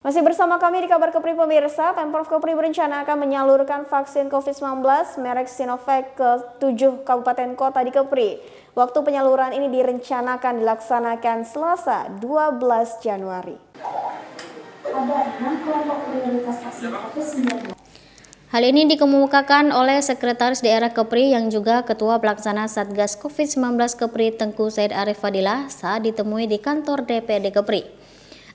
Masih bersama kami di Kabar Kepri pemirsa, Pemprov Kepri berencana akan menyalurkan vaksin COVID-19 merek Sinovac ke 7 kabupaten kota di Kepri. Waktu penyaluran ini direncanakan dilaksanakan Selasa 12 Januari. Ada 6 kelompok prioritas vaksin COVID-19. Hal ini dikemukakan oleh Sekretaris Daerah Kepri yang juga Ketua Pelaksana Satgas COVID-19 Kepri Tengku Said Arif Fadilah saat ditemui di kantor DPD Kepri.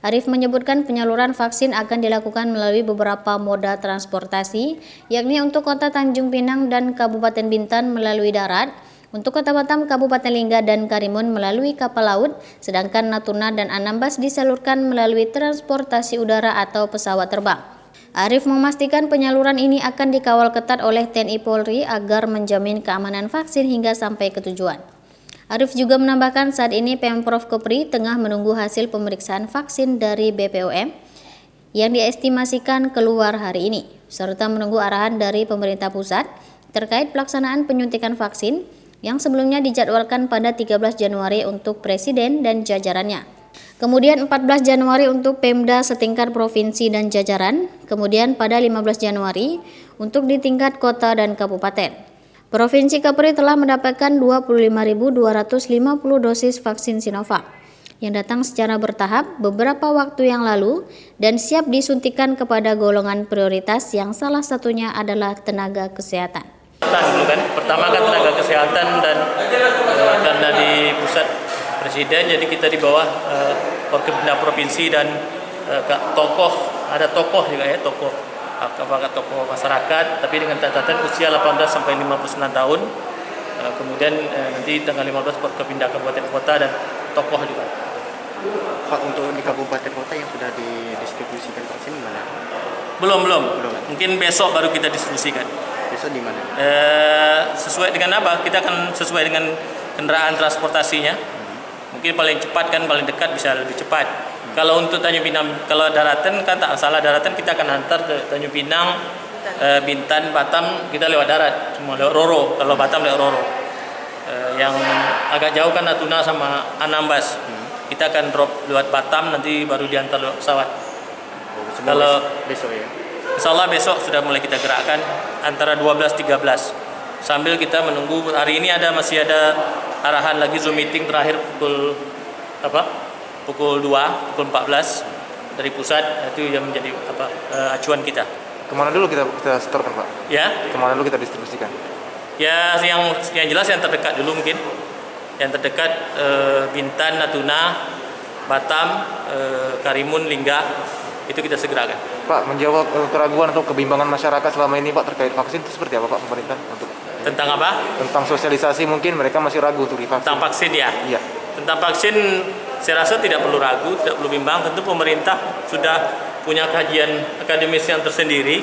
Arif menyebutkan penyaluran vaksin akan dilakukan melalui beberapa moda transportasi, yakni untuk Kota Tanjung Pinang dan Kabupaten Bintan melalui darat, untuk Kota Batam, Kabupaten Lingga dan Karimun melalui kapal laut, sedangkan Natuna dan Anambas disalurkan melalui transportasi udara atau pesawat terbang. Arif memastikan penyaluran ini akan dikawal ketat oleh TNI Polri agar menjamin keamanan vaksin hingga sampai ke tujuan. Arif juga menambahkan saat ini Pemprov Kepri tengah menunggu hasil pemeriksaan vaksin dari BPOM yang diestimasikan keluar hari ini, serta menunggu arahan dari pemerintah pusat terkait pelaksanaan penyuntikan vaksin yang sebelumnya dijadwalkan pada 13 Januari untuk Presiden dan jajarannya. Kemudian 14 Januari untuk Pemda setingkat provinsi dan jajaran, kemudian pada 15 Januari untuk di tingkat kota dan kabupaten. Provinsi Kepri telah mendapatkan 25.250 dosis vaksin Sinovac yang datang secara bertahap beberapa waktu yang lalu dan siap disuntikan kepada golongan prioritas yang salah satunya adalah tenaga kesehatan. Pertama kan tenaga kesehatan dan karena di pusat Presiden, jadi kita di bawah Forkopimda provinsi dan ada tokoh juga ya, tokoh masyarakat, tapi dengan catatan usia 18 sampai 59 tahun. Kemudian nanti tanggal 15 Forkopimda kabupaten kota dan tokoh juga. Pak, untuk di kabupaten kota yang sudah didistribusikan vaksin di mana? Belum. Mungkin besok baru kita distribusikan. Besok di mana? Sesuai dengan apa? Kita akan sesuai dengan kendaraan transportasinya. Mungkin paling cepat kan, paling dekat bisa lebih cepat. Kalau untuk Tanjung Pinang, kalau daratan kan tak salah daratan kita akan antar ke Tanjung Pinang, Bintan, Batam kita lewat darat, semua lewat Roro. Kalau Batam lewat Roro. Yang agak jauh kan Natuna sama Anambas. Kita akan drop lewat Batam, nanti baru diantar lewat pesawat. Kalau besok ya. Insya Allah besok sudah mulai kita gerakkan antara 12-13. Sambil kita menunggu, hari ini masih ada arahan lagi Zoom meeting terakhir pukul 2, pukul 14 dari pusat, itu yang menjadi acuan kita. Kemana dulu kita setorkan, Pak? Ya? Kemana dulu kita distribusikan? Ya, yang jelas yang terdekat dulu mungkin. Yang terdekat Bintan, Natuna, Batam, Karimun, Lingga, itu kita segerakan. Pak, menjawab keraguan atau kebimbangan masyarakat selama ini Pak terkait vaksin itu seperti apa Pak pemerintah untuk tentang apa? Tentang sosialisasi mungkin mereka masih ragu untuk divaksin. Tentang vaksin ya? Iya. Tentang vaksin saya rasa tidak perlu ragu, tidak perlu bimbang. Tentu pemerintah sudah punya kajian akademis yang tersendiri.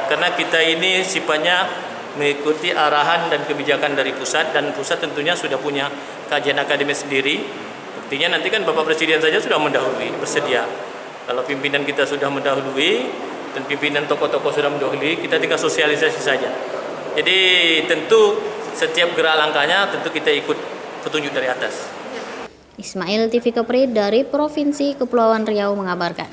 Karena kita ini sifatnya mengikuti arahan dan kebijakan dari pusat, dan pusat tentunya sudah punya kajian akademis sendiri. Buktinya nanti kan Bapak Presiden saja sudah mendahului, bersedia. Kalau pimpinan kita sudah mendahului dan pimpinan tokoh-tokoh sudah mendahului, kita tinggal sosialisasi saja. Jadi tentu setiap gerak langkahnya tentu kita ikut petunjuk dari atas. Ismail TV Kepri dari Provinsi Kepulauan Riau mengabarkan.